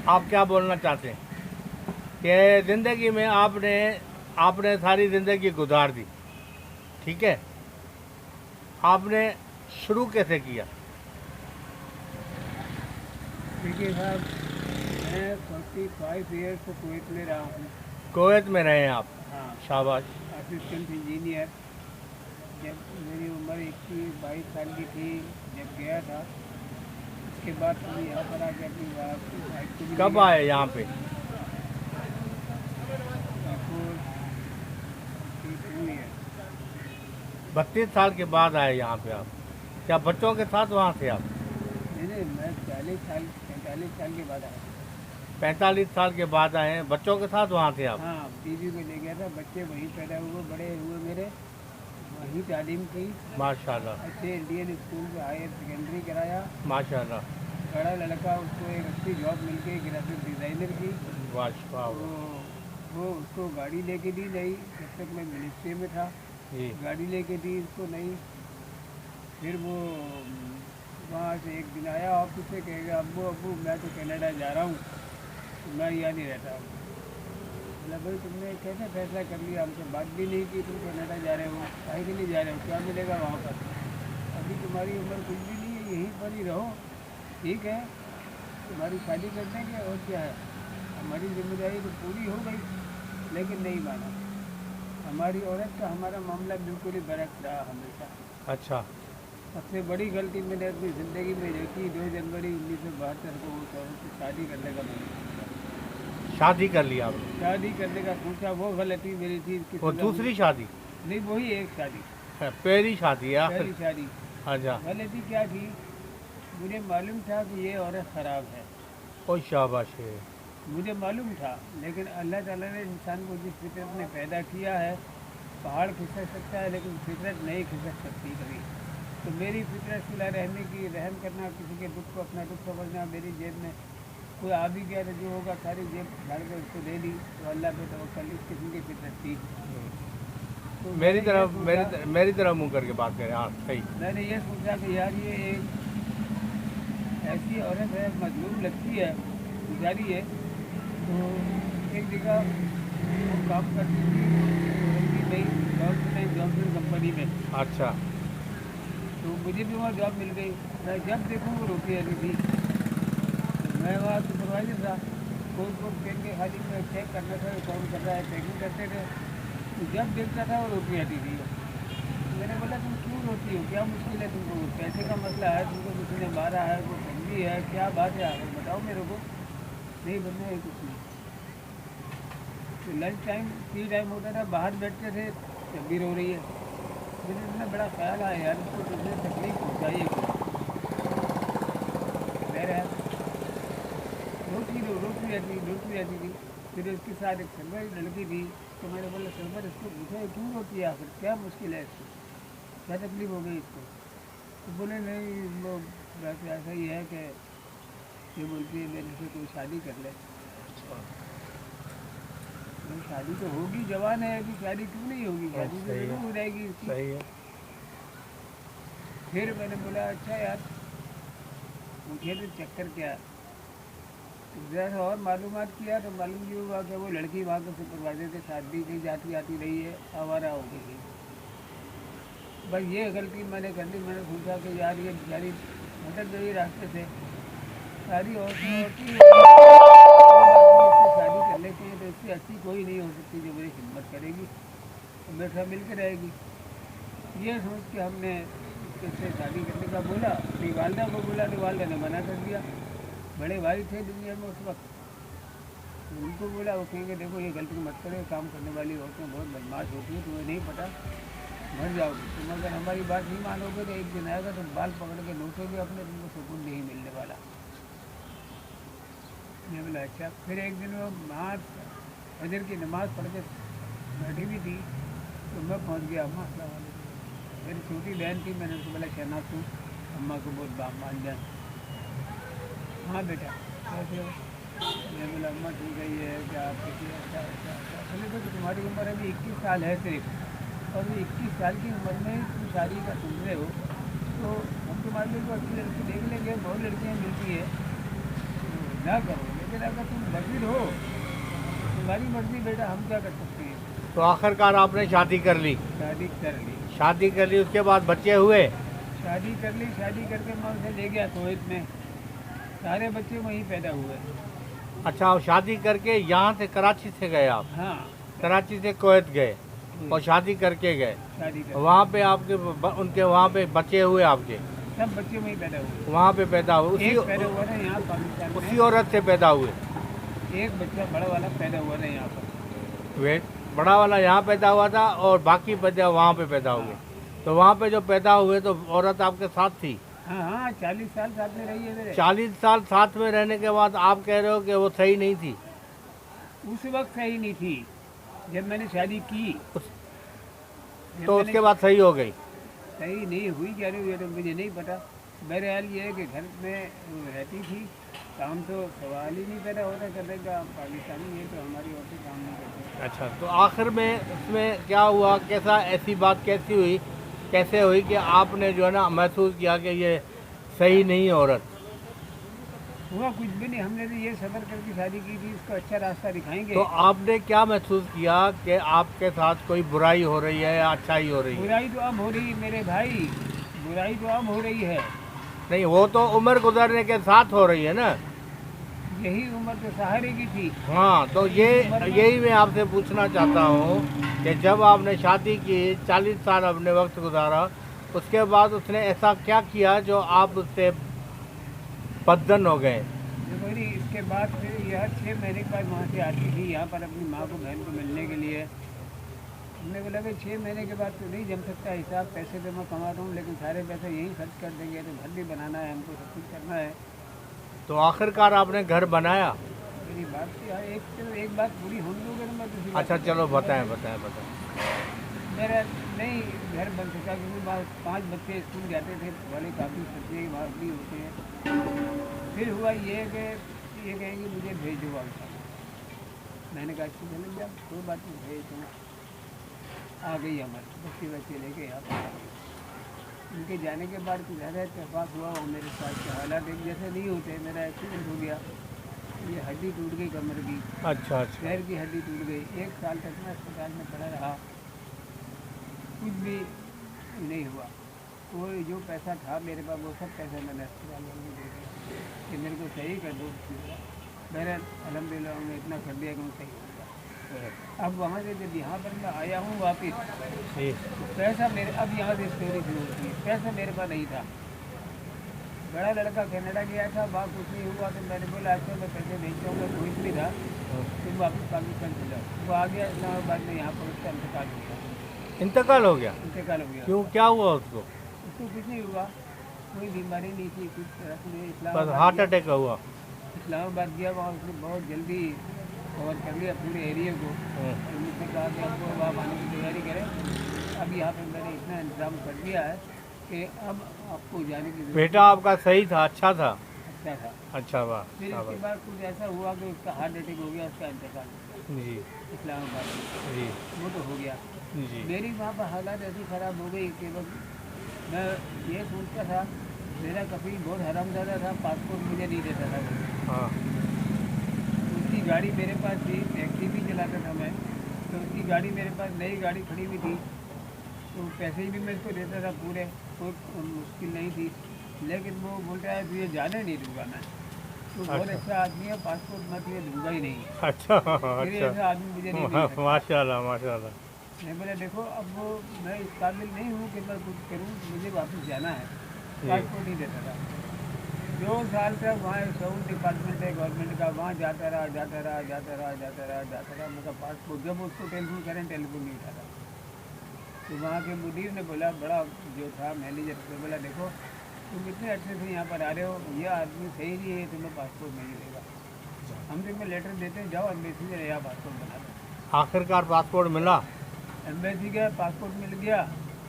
आप क्या बोलना चाहते हैं कि ज़िंदगी में आपने आपने सारी ज़िंदगी गुजार दी, ठीक है, आपने शुरू कैसे किया? देखिए साहब, मैं 45 ईयर्स से कुवैत में रहा हूँ। कुवैत में रहे हैं आप? हाँ, शाबाश। Assistant engineer. जब मेरी उम्र 21-22 साल की थी जब गया था, उसके बाद हम यहाँ पर आके अपनी वाइफ को भी ले कब गए। आए यहाँ पे? Before 2 year. 32 साल के बाद आए यहाँ पे आप? क्या बच्चों के साथ वहाँ थे आप? नहीं, मैं 45 साल के बाद आया। 45 साल के बाद आए हैं, बच्चों के साथ वहाँ थे आप? हाँ, बीवी को ले गया था। बच्चे वहीं पैदा हुए, बड़े हुए मेरे, वहीं तालीम की। माशाल्लाह अच्छे इंडियन स्कूल से हायर सेकेंडरी कराया। माशाल्लाह। बड़ा लड़का, उसको एक अच्छी जॉब मिल गई ग्राफिक डिज़ाइनर की। वाह वाह तो वो उसको गाड़ी लेके दी नहीं, जब तक मैं मिनिस्ट्री में था। जी। गाड़ी लेके दी उसको नहीं। फिर वो वहाँ से एक दिन आया ऑफिस से, कहेगा अब्बू अब्बू मैं तो कनाडा जा रहा हूँ, तो मैं यहाँ नहीं रहता हूँ। बोला भाई तुमने कैसे फैसला कर लिया, हमसे बात भी नहीं की, तुम कनाडा जा रहे हो, काहे के लिए जा रहे हो, क्या मिलेगा वहाँ पर? अभी तुम्हारी उम्र कुछ भी नहीं है, यहीं पर ही रहो, ठीक है, तुम्हारी शादी कर देंगे और क्या है, हमारी जिम्मेदारी तो पूरी हो गई। लेकिन नहीं माना। हमारी औरत का हमारा मामला बिल्कुल ही बरक रहा हमेशा। अच्छा। सबसे बड़ी गलती मैंने अपनी ज़िंदगी में देखी 2 जनवरी 1972 को उस औरत से शादी करने का मैंने सोचा। शादी कर लिया आपने? शादी करने का सोचा, वो गलती मेरी थी कि वो दूसरी शादी? नहीं, वही एक शादी, पहली शादी है पहली आखिर? शादी। अच्छा। गलती क्या थी, मुझे मालूम था कि ये औरत ख़राब है, ओ शाबाश है। मुझे मालूम था। लेकिन अल्लाह ताला ने इंसान को जिस फितरत में पैदा किया है, पहाड़ खिसक सकता है लेकिन फितरत नहीं खिसक सकती कभी। तो मेरी फितरत सिला रहने की, रहम करना, किसी के दुख को अपना दुख समझना, मेरी जेब में कोई आ भी गया तो जो होगा सारी जेब झाड़ के उसको दे दी, तो अल्लाह पे तवक्कल, इस किस्म की फितरत थी। तो मेरी मैंने ये तरफ सोचा, मेरी तरफ मुंह करके बात करें। हाँ सही। मैंने ये सोचा कि यार ये एक ऐसी औरत है, मजलूम लगती है, बेचारी है। तो एक जगह वो काम करती थी औरंगी भाई, जॉनसन कंपनी में। अच्छा। तो मुझे भी वहाँ जॉब मिल गई। मैं जब देखूँ वो रोटी रहती थी। तो मैं वहाँ सुपरवाइजर था, कोट कोट पहन के खाली में चेक करना था, कौन कर रहा है, पैकिंग करते थे। तो जब देखता था वो रोटी आती थी। तो मैंने बोला तुम क्यों रोती हो, क्या मुश्किल है तुमको, पैसे का मसला है, तुमको किसी ने मारा है, वो फैमिली है, क्या बात है, आगे बताओ मेरे को। नहीं बनना है कुछ नहीं। तो लंच टाइम, टी टाइम होता था, बाहर बैठते थे, जब भी रो रही है। मुझे इतना बड़ा ख्याल आया यार, इसको कितनी तकलीफ पहुँचाइए कुछ। बहरहाल रोटी रहती थी। फिर उसके साथ एक सरवर लड़की थी। तो मैंने बोला सरवर इसको पूछा ये क्यों रोती है, आखिर क्या मुश्किल है इसको, क्या तकलीफ हो गई इसको? तो बोले नहीं वो वैसे ऐसा ही है कि ये बोलती है मेरे से कोई शादी कर ले। नहीं, शादी तो होगी, जवान है अभी, शादी क्यों नहीं होगी, शादी तो सही है। जरूर हो जाएगी इसकी। सही है। फिर मैंने बोला अच्छा यार मुझे तो चक्कर क्या है। तो जैसे और मालूमात किया तो मालूम ये हुआ कि वो लड़की वहाँ के सुपरवाइजर के साथ भी कहीं जाती आती रही है, आवारा हो गई है। बस ये गलती मैंने कर ली। मैंने सोचा कि यार ये बेचारी भटक गई रास्ते से, सारी औरतें होती हैं, इससे शादी कर लेते हैं, तो इससे अच्छी कोई नहीं हो सकती जो मेरी हिम्मत करेगी तो मेरे साथ मिल के रहेगी। ये सोच के हमने इससे शादी करने का बोला। अपनी वालदा को बोला तो वालदा ने मना कर दिया। बड़े भाई थे दुनिया में उस वक्त, तो उनको बोला, वो कहेंगे देखो ये गलती मत करो, काम करने वाली औरतें बहुत बदमाश होती हैं, तुम्हें नहीं पता, मर जाओगे तुम अगर हमारी बात नहीं मानोगे। तो एक दिन आएगा तो बाल पकड़ के नोचोगे अपने, तुमको सुकून नहीं मिलने वाला। मैं बोला अच्छा। फिर एक दिन वो वहाँ फजर की नमाज़ पढ़ के बैठी भी थी, तो मैं पहुँच गया अम्मा अस्सलाम वालेकुम। मेरी छोटी बहन थी, मैंने उसको बोला शहनाज तू अम्मा को बहुत मान जाए। हाँ बेटा कैसे हो? मैं बोला अम्मा ठीक है, ये है क्या आप कैसी ऐसा ऐसा ऐसा। बोले तो तुम्हारी उम्र अभी 21 साल है सिर्फ, और वो 21 साल की उम्र में तुम शादी का सुन रहे हो, तो हम तुम्हारे लिए को अच्छी लड़की देख लेंगे, बहुत लड़कियाँ मिलती है, तो ना करो। कह रहा तुम वकील हो, तुम्हारी मर्जी बेटा, हम क्या कर सकते हैं। तो आखिरकार आपने शादी कर ली? शादी कर ली। शादी कर ली, उसके बाद बच्चे हुए? शादी कर ली, शादी करके मैं उसे ले गया कुवैत में, सारे बच्चे वहीं पैदा हुए। अच्छा, आप शादी करके यहाँ से कराची से गए आप? हाँ, कराची से कुवैत गए और शादी करके गए। शादी कर वहाँ पे आपके उनके वहाँ पे बच्चे हुए आपके? सब बच्चे वहीं पैदा हुए। वहाँ पे पैदा हुए? एक पैदा हुआ था यहाँ पाकिस्तान उसी में, औरत से पैदा हुए? एक बच्चा बड़ा वाला पैदा हुआ था यहाँ पर। वे बड़ा वाला यहाँ पैदा हुआ था और बाकी पैदा वहाँ पे पैदा हुए। तो वहाँ पे जो पैदा हुए तो औरत आपके साथ थी? हाँ हाँ, 40 साल साथ में रही है मेरे। 40 साल साथ में रहने के बाद आप कह रहे हो कि वो सही नहीं थी? उस वक्त सही नहीं थी जब मैंने शादी की। तो उसके बाद सही हो गई? सही नहीं हुई क्या नहीं हुई तो मुझे नहीं पता। बहरहाल ये है कि घर में रहती थी, काम तो सवाल ही नहीं पैदा होता करने का। पाकिस्तानी है तो हमारी औरतें काम नहीं करती। अच्छा, तो आखिर में इसमें क्या हुआ, कैसा, ऐसी बात कैसी हुई, कैसे हुई कि आपने जो है ना महसूस किया कि ये सही नहीं है औरत? हुआ कुछ भी नहीं, हमने तो ये सबर करके शादी की थी, इसको अच्छा रास्ता दिखाएंगे। तो आपने क्या महसूस किया कि आपके साथ कोई बुराई हो रही है या अच्छाई हो रही है? बुराई तो अब हो रही है मेरे भाई, बुराई तो अब हो रही है। नहीं, वो तो उम्र गुजरने के साथ हो रही है ना। यही उम्र तो सहारे की थी। हाँ, तो यही मैं आपसे पूछना चाहता हूँ कि जब आपने शादी की, 40 साल आपने वक्त गुजारा, उसके बाद उसने ऐसा क्या किया जो आप उससे बदन हो गए? देखो जी, इसके बाद फिर यह 6 महीने के बाद वहाँ से आती थी यहाँ पर अपनी माँ को, बहन को मिलने के लिए। हमने बोला कि 6 महीने के बाद तो नहीं जम सकता हिसाब, पैसे तो मैं कमा रहा हूँ लेकिन सारे पैसे यहीं खर्च कर देंगे, तो घर भी बनाना है हमको, सब कुछ करना है। तो आखिरकार आपने घर बनाया? मेरी बात तो एक बात पूरी होने दोगे तो मैं दूसरी बात अच्छा, चलो बताएं। मेरा नहीं घर बन सका क्योंकि 5 बच्चे स्कूल जाते थे, वाले काफ़ी खर्चे वहाँ भी होते हैं। फिर हुआ ये कि ये कहेंगे मुझे भेज दो वापस। मैंने कहा अच्छी चले जाओ, कोई बात नहीं, भेज दो। आ गई हमारे बच्चे लेके यहाँ पर। उनके जाने के बाद कुछ ज़्यादा इत्तेफाक हुआ और मेरे साथ के हालात एक जैसे नहीं होते। मेरा एक्सीडेंट हो गया, ये हड्डी टूट गई कमर की। अच्छा। पैर की हड्डी टूट गई। 1 साल तक मैं अस्पताल में पड़ा रहा, कुछ भी नहीं हुआ। कोई जो पैसा था मेरे पास वो सब पैसा मैंने अस्पताल में दे दिया कि मेरे को सही कर दो। बहरहाल अल्हम्दुलिल्लाह उन्होंने इतना कर दिया कि मैं सही हो गया। अब वहाँ से जब यहाँ पर मैं आया हूँ वापिस, तो पैसा मेरे, अब यहाँ से स्टोरी शुरू होती है, पैसा मेरे पास नहीं था। बड़ा लड़का कनाडा गया था, वहाँ कुछ नहीं हुआ तो मैंने बोला अच्छा मैं पैसे भेज जाऊँगा, कोई भी था, तुम वापस पाकिस्तान चले जाओ। वो आ गया, इस्लामाबाद में, यहाँ पर उसका इंतकाल हो गया। इंतकाल हो गया? इंतकाल हो गया। क्यों, क्या हुआ उसको? उसको कुछ नहीं हुआ, कोई बीमारी नहीं थी, कुछ तरह से। बस हार्ट अटैक हुआ? इस्लामाबाद गया, वहाँ उसने बहुत जल्दी कवर कर लिया पूरे एरिया को। और मुझसे कहा कि आपको वहाँ आने की तैयारी करें। अब यहाँ पर मैंने इतना इंतजाम कर दिया है कि अब आपको जाने की जरूरत। बेटा आपका सही था, अच्छा था? अच्छा था। अच्छा, वाह। फिर इसके बाद कुछ ऐसा हुआ कि उसका हार्ट अटैक हो गया, उसका इंतकाल हो गया जी इस्लामाबाद में। जी वो तो हो गया। जी। मेरी वहाँ पर हालात ऐसी ख़राब हो गई कि बस मैं ये सोचता था, मेरा कभी बहुत हरामज़ादा था, पासपोर्ट मुझे नहीं देता था। हाँ। उसकी गाड़ी मेरे पास थी, टैक्सी भी चलाता था मैं, तो उसकी गाड़ी मेरे पास, नई गाड़ी खड़ी हुई थी, तो पैसे भी मैं इसको देता था पूरे, कोई मुश्किल नहीं थी। लेकिन वो बोलता है तुझे जाने नहीं दूंगा मैं, तो बहुत अच्छा आदमी है, पासपोर्ट मैं तुझे दूंगा ही नहीं। अच्छा मेरे अच्छा। ऐसा आदमी मुझे नहीं दे सकता। माशाल्लाह माशाल्लाह। मैं बोला देखो अब वो मैं इस काबिल नहीं हूँ कि मैं कुछ करूँ, मुझे वापस जाना है, पासपोर्ट नहीं देता था। 2 साल तक वहाँ साउथ डिपार्टमेंट है गवर्नमेंट का, वहाँ जाता रहा। मेरा पासपोर्ट, जब उसको टेलीफोन करें टेलीफोन नहीं उठाता। तो वहाँ के मुदीर ने बोला, बड़ा जो था मैनेजर, से बोला देखो तुम इतने अच्छे से यहाँ पर आ रहे हो, यह आदमी सही नहीं है, तुम्हें पासपोर्ट नहीं देगा, हम तुम्हें लेटर देते हैं, जाओ एम्बेसी से नया पासपोर्ट बना दो। आखिरकार पासपोर्ट मिला? एम्बेसी गया, पासपोर्ट मिल गया।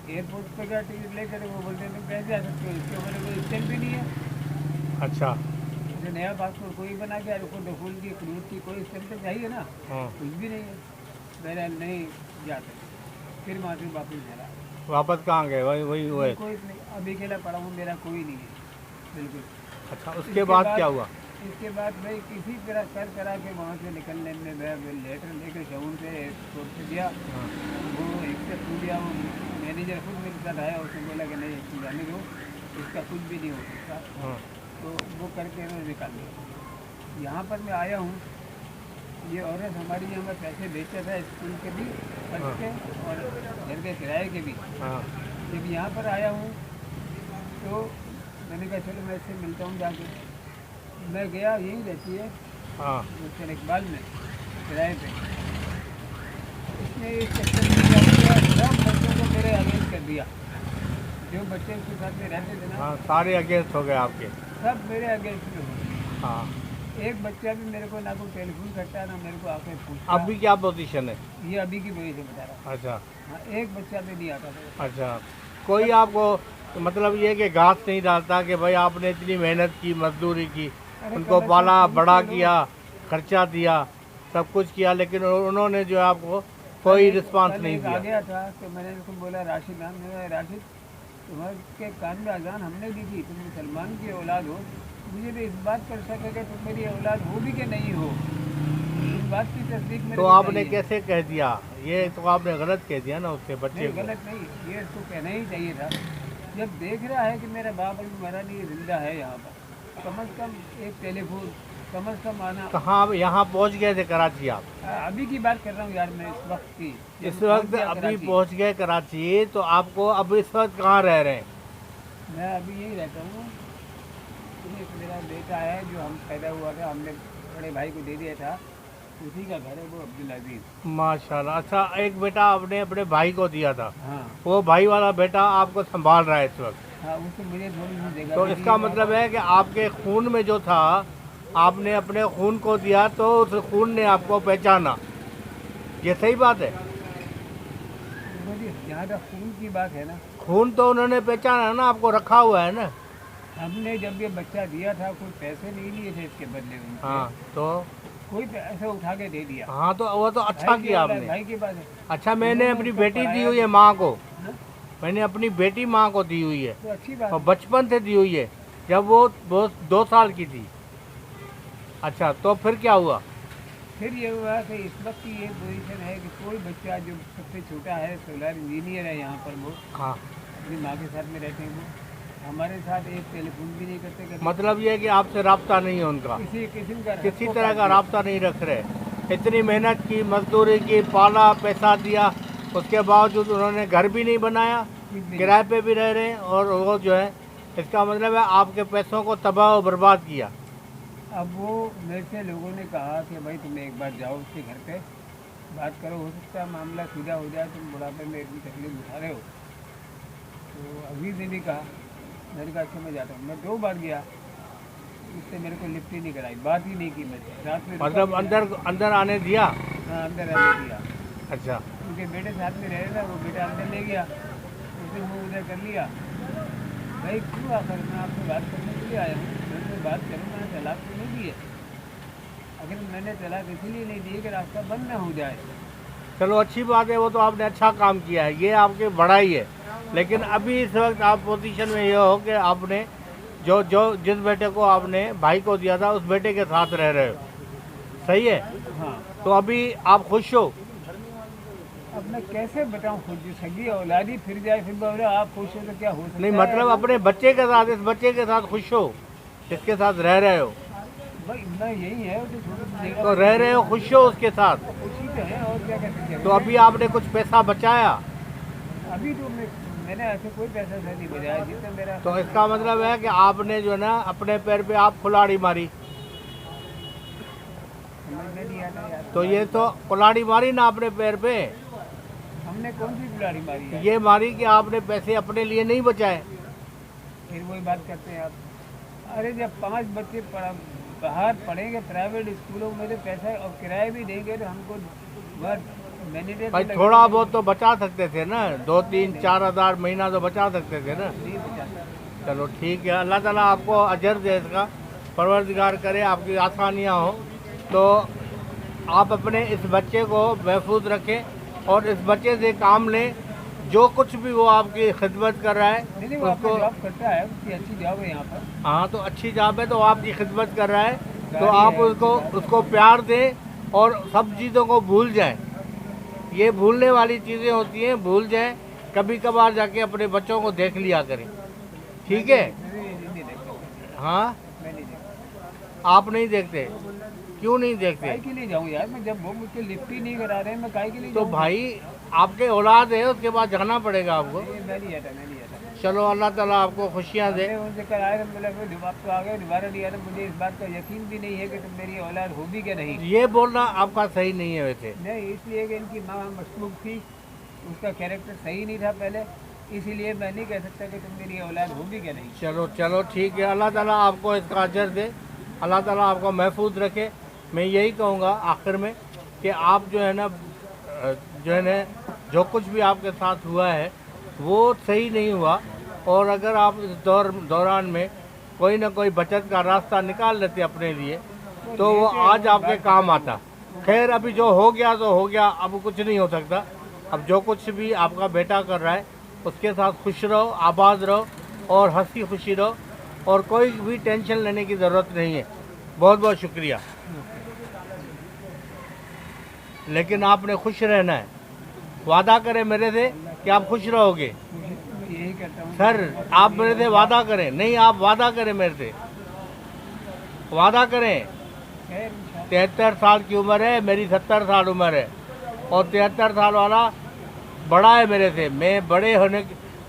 एयरपोर्ट पे गया टिकट लेकर, वो बोलते हैं तुम कैसे आ सकते हो, इसके बोले कोई स्टैम्प भी नहीं है। अच्छा। जैसे नया पासपोर्ट कोई बना के रुको दखूल की क्रूज की कोई स्टैम्प तो चाहिए ना, हाँ। कुछ भी नहीं है। बहरहाल नहीं जाते, फिर वहाँ से वापस चला। वापस कहाँ गए? वही वही हुए? कोई नहीं, अभी अकेला पड़ा हूँ, मेरा कोई नहीं है बिल्कुल। अच्छा, उसके बाद क्या हुआ? इसके बाद भाई किसी तरह कर करा के वहाँ से निकलने में मैं लेटर लेकर शाउन से कोर्ट से दिया, वो एक्सेप्ट हो गया। वो मैनेजर खुद मेरे साथ आया, उसने बोला कि नहीं इसको जाने दो, इसका कुछ भी नहीं हो सकता, तो वो करके इन्होंने निकाल दिया। यहाँ पर मैं आया हूँ, ये औरत हमारी यहाँ पर पैसे बेचता था स्कूल के भी खर्च के और घर के किराए के भी। जब यहाँ पर आया हूँ तो मैंने कहा चलो मैं इससे मिलता हूँ जाके। मैं गया, यही रहती है उसके इकबाल में किराए पे। इसने इस चक्कर में क्या किया, सब बच्चों को मेरे अगेंस्ट कर दिया। जो बच्चे उसके साथ में रहते थे ना, सारे अगेंस्ट हो गए आपके, सब मेरे अगेंस्ट में हो गए। एक बच्चा भी मेरे को ना कोई टेलीफोन करता है ना मेरे को आके पूछता। अभी क्या पोजीशन है? ये अभी की वजह से बता रहा। अच्छा। हाँ, एक बच्चा भी नहीं आता था। अच्छा, कोई आपको मतलब ये कि घास नहीं डालता कि भाई आपने इतनी मेहनत की, मजदूरी की, उनको पाला बड़ा किया, खर्चा दिया, सब कुछ किया, लेकिन उन्होंने जो है आपको कोई रिस्पांस नहीं दिया। आ गया था तो मैंने उनको बोला, राशिद नाम है, राशिद तुम्हारे कान में अजान हमने दी थी, तुम मुसलमान की औलाद हो, मुझे भी इस बात कर सके कि तुम मेरी औलाद हो भी कि नहीं हो, इस बात की तस्दीक मेरे तो आपने कैसे कह दिया? ये तो आपने गलत कह दिया ना उसके बच्चे को। गलत नहीं, ये इसको कहना ही चाहिए था। जब देख रहा है कि मेरा बाप अभी मरा नहीं, जिंदा है यहाँ पर, कम से कम एक टेलीफोन, कम से कम आना। कहाँ यहाँ पहुँच गए थे कराची आप? अभी की बात कर रहा हूँ यार मैं, इस वक्त की। इस वक्त अभी पहुँच गए कराची, तो आपको अब इस वक्त कहाँ रह रहे हैं? मैं अभी यही रहता हूँ। मेरा बेटा है जो हम पैदा हुआ था, हमने बड़े भाई को दे दिया था, उसी का घर है वो अब्दुल अजीज। माशाल्लाह। अच्छा, एक बेटा आपने अपने भाई को दिया था? हाँ। वो भाई वाला बेटा आपको संभाल रहा है इस वक्त? हाँ, उसको मुझे थोड़ी सी जगह। तो इसका मतलब है कि आपके खून में जो था, आपने अपने खून को दिया तो उस खून ने आपको पहचाना, ये सही बात है? यहाँ तक खून की बात है ना, खून तो उन्होंने पहचाना ना, आपको रखा हुआ है ना। हमने जब ये बच्चा दिया था कोई पैसे नहीं लिए थे इसके बदले में। हाँ, तो कोई पैसे उठा के दे दिया। हाँ, तो वो तो अच्छा किया आपने। भाई के पास है। अच्छा, मैंने अपनी बेटी दी हुई है माँ को, मैंने अपनी बेटी माँ को दी हुई है, तो अच्छी बात और बचपन से दी हुई है, जब वो 2 साल की थी। अच्छा, तो फिर क्या हुआ? फिर ये हुआ कि इस वक्त की ये पोजीशन है कि कोई बच्चा जो सबसे छोटा है, सोलर इंजीनियर है यहाँ पर, वो हाँ, अपनी माँ के साथ में रहते हैं, वो हमारे साथ एक टेलीफोन भी नहीं करते कभी। मतलब ये है कि आपसे राब्ता नहीं है उनका, किसी किस्म का, किसी तरह का राब्ता नहीं रख रहे। इतनी मेहनत की, मजदूरी की, पाला, पैसा दिया, उसके बावजूद उन्होंने घर भी नहीं बनाया, किराए पे भी रह रहे हैं, और वो जो है, इसका मतलब है आपके पैसों को तबाह और बर्बाद किया। अब वो मेरे से लोगों ने कहा कि भाई तुम एक बार जाओ उसके घर पे, बात करो, हो सकता है मामला सीधा हो जाए, तुम बुढ़ापे में इतनी तकलीफ उठा रहे हो। तो अभी ने भी कहा, मैंने कहा अच्छा मैं जाता हूँ। मैं 2 बार गया, उससे मेरे को लिफ्ट ही नहीं कराई, बात ही नहीं की। मैं रात में मतलब अंदर आने दिया? हाँ, अंदर आने दिया। अच्छा। उनके बेटे साथ में रहे ना, वो बेटा अंदर ले गया, उसने मुँह उधर कर लिया। भाई क्यों आकर, मैं आपसे बात करने के लिए आया हूँ, मैं बात करूँ, मैंने तलाक तो नहीं दी है। अगर मैंने तलाक इसलिए नहीं दी कि रास्ता बंद ना हो जाए। चलो अच्छी बात है, वो तो आपने अच्छा काम किया है, ये आपकी बड़ाई है। लेकिन अभी इस वक्त आप पोजीशन में ये हो कि आपने जिस बेटे को आपने भाई को दिया था, उस बेटे के साथ रह रहे हो, सही है? हाँ। तो अभी आप खुश हो? अब मैं कैसे बताऊँ, खुद सगी औलादी फिर जाए, फिर बोले आप खुश हो तो क्या हो सकता है? नहीं, मतलब अपने बच्चे के साथ, इस बच्चे के साथ खुश हो जिसके साथ रह रहे हो? भाई मैं यही है तो रह रहे हो, खुश हो उसके साथ? खुशी तो है, और क्या कर सकते हैं। तो अभी आपने कुछ पैसा बचाया? अभी तो मैंने ऐसे कोई पैसा नहीं बचाया जितना मेरा। तो इसका मतलब है कि आपने जो है ना अपने पैर पे आप कुल्हाड़ी मारी। समझ में नहीं आता यार। तो ये तो कुल्हाड़ी मारी ना अपने पैर पे। हमने कौन सी कुल्हाड़ी मारी है? ये मारी कि आपने पैसे अपने लिए नहीं बचाए। फिर वही बात करते हैं आप। अरे जब 5 बच्चे बाहर पढ़ेंगे प्राइवेट स्कूलों में तो पैसा और किराए भी देंगे तो हमको मैनेजर भाई थोड़ा बहुत तो बचा सकते थे ना, 2-3-4 हज़ार महीना तो बचा सकते थे ना। नहीं बचा। चलो ठीक है, अल्लाह ताला आपको अजर दे इसका, परवरदिगार करे आपकी आसानियाँ हो। तो आप अपने इस बच्चे को महफूज रखें और इस बच्चे से काम लें, जो कुछ भी वो आपकी खिदमत कर रहा है नहीं, वो आपको जॉब करता है, उसकी अच्छी जॉब है यहाँ पर। हाँ, तो अच्छी जॉब है, तो आपकी खिदमत कर रहा है, तो आप उसको प्यार दें और सब चीज़ों को भूल जाएं। ये भूलने वाली चीज़ें होती हैं, भूल जाएं। कभी कभार जाके अपने बच्चों को देख लिया करें, ठीक है? हाँ, मैं नहीं देखता। आप नहीं देखते, क्यों नहीं देखते? काहे के लिए जाऊँ यार मैं, जब वो मुझसे लिफ्ट ही नहीं करा रहे, मैं काहे के लिए तो जाऊँ? भाई आपके औलाद है, उसके बाद जाना पड़ेगा आपको। मैं नहीं आता, मैं नहीं आता। चलो अल्लाह ताला आपको खुशियाँ दे। हमने उनसे कराया तो बोला फिर दिमाग तो आ गया, दोबारा नहीं आता। मुझे इस बात का यकीन भी नहीं है कि तुम मेरी औलाद होगी क्या नहीं। ये बोलना आपका सही नहीं है वैसे। नहीं, इसलिए कि इनकी माँ मशकूक थी, उसका कैरेक्टर सही नहीं था पहले, इसीलिए मैं नहीं कह सकता कि तुम मेरी औलाद होगी क्या नहीं। चलो चलो ठीक है, अल्लाह ताला आपको इसका अजर दे, अल्लाह ताला आपको महफूज रखे। मैं यही कहूँगा आखिर में कि आप जो है ना जो कुछ भी आपके साथ हुआ है वो सही नहीं हुआ, और अगर आप इस दौरान में कोई ना कोई बचत का रास्ता निकाल लेते अपने लिए तो वो आज आपके काम आता। खैर अभी जो हो गया तो हो गया, अब कुछ नहीं हो सकता। अब जो कुछ भी आपका बेटा कर रहा है उसके साथ खुश रहो, आबाद रहो और हंसी खुशी रहो, और कोई भी टेंशन लेने की ज़रूरत नहीं है। बहुत बहुत शुक्रिया। लेकिन आपने खुश रहना है, वादा करें मेरे से कि आप खुश रहोगे। मैं यही कहता हूँ सर आप मेरे से वादा करें, नहीं आप वादा करें मेरे से, वादा करें। खैर इंशाल्लाह। 73 साल की उम्र है, मेरी 70 साल उम्र है, और 73 साल वाला बड़ा है मेरे से। मैं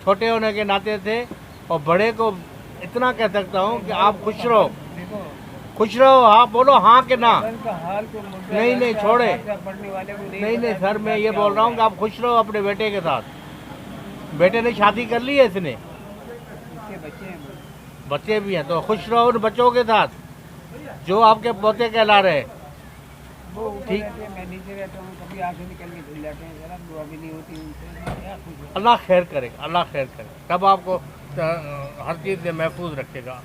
छोटे होने के नाते थे, और बड़े को इतना कह सकता हूँ कि आप खुश रहो, देखो खुश रहो। हाँ बोलो, हाँ कि ना? जीवन का हाल को मुद्दा नहीं, नहीं, है, छोड़े। आत्मा पढ़ने वाले को नहीं नहीं पता सर, कि मैं ये क्या बोल रहा हो हूँ कि आप खुश रहो अपने बेटे के साथ। बेटे ने शादी कर ली है इसने, इसके बच्चे हैं वो। बच्चे भी हैं, तो खुश रहो उन बच्चों के साथ जो आपके पोते कहला रहे हैं। वो ऊपर ठीक। रहते हैं, मैं नीचे रहता हूँ, कभी आंखें निकल के धुल जाते हैं, जरा दुआ भी नहीं होती उनसे। मैं क्या खुश हूँ। अल्लाह खैर करेगा, अल्लाह खैर करेगा, तब आपको हर चीज़ से महफूज रखेगा।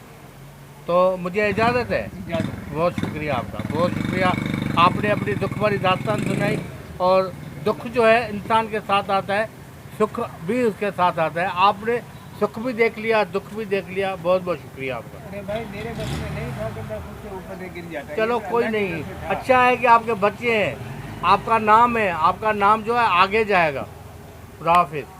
तो मुझे इजाज़त है। इजाज़त। बहुत शुक्रिया आपका, बहुत शुक्रिया। आपने अपनी दुख भरी दास्तान सुनाई, और दुख जो है इंसान के साथ आता है, सुख भी उसके साथ आता है। आपने सुख भी देख लिया, दुख भी देख लिया। बहुत बहुत शुक्रिया आपका। अरे भाई मेरे बस में नहीं था कि मैं खुद से ऊपर से गिर जाता। चलो ये कोई अल्लाह की नहीं, तरफ से था। अच्छा है कि आपके बच्चे हैं, आपका नाम है, आपका नाम जो है आगे जाएगा। खुदा हाफिज़।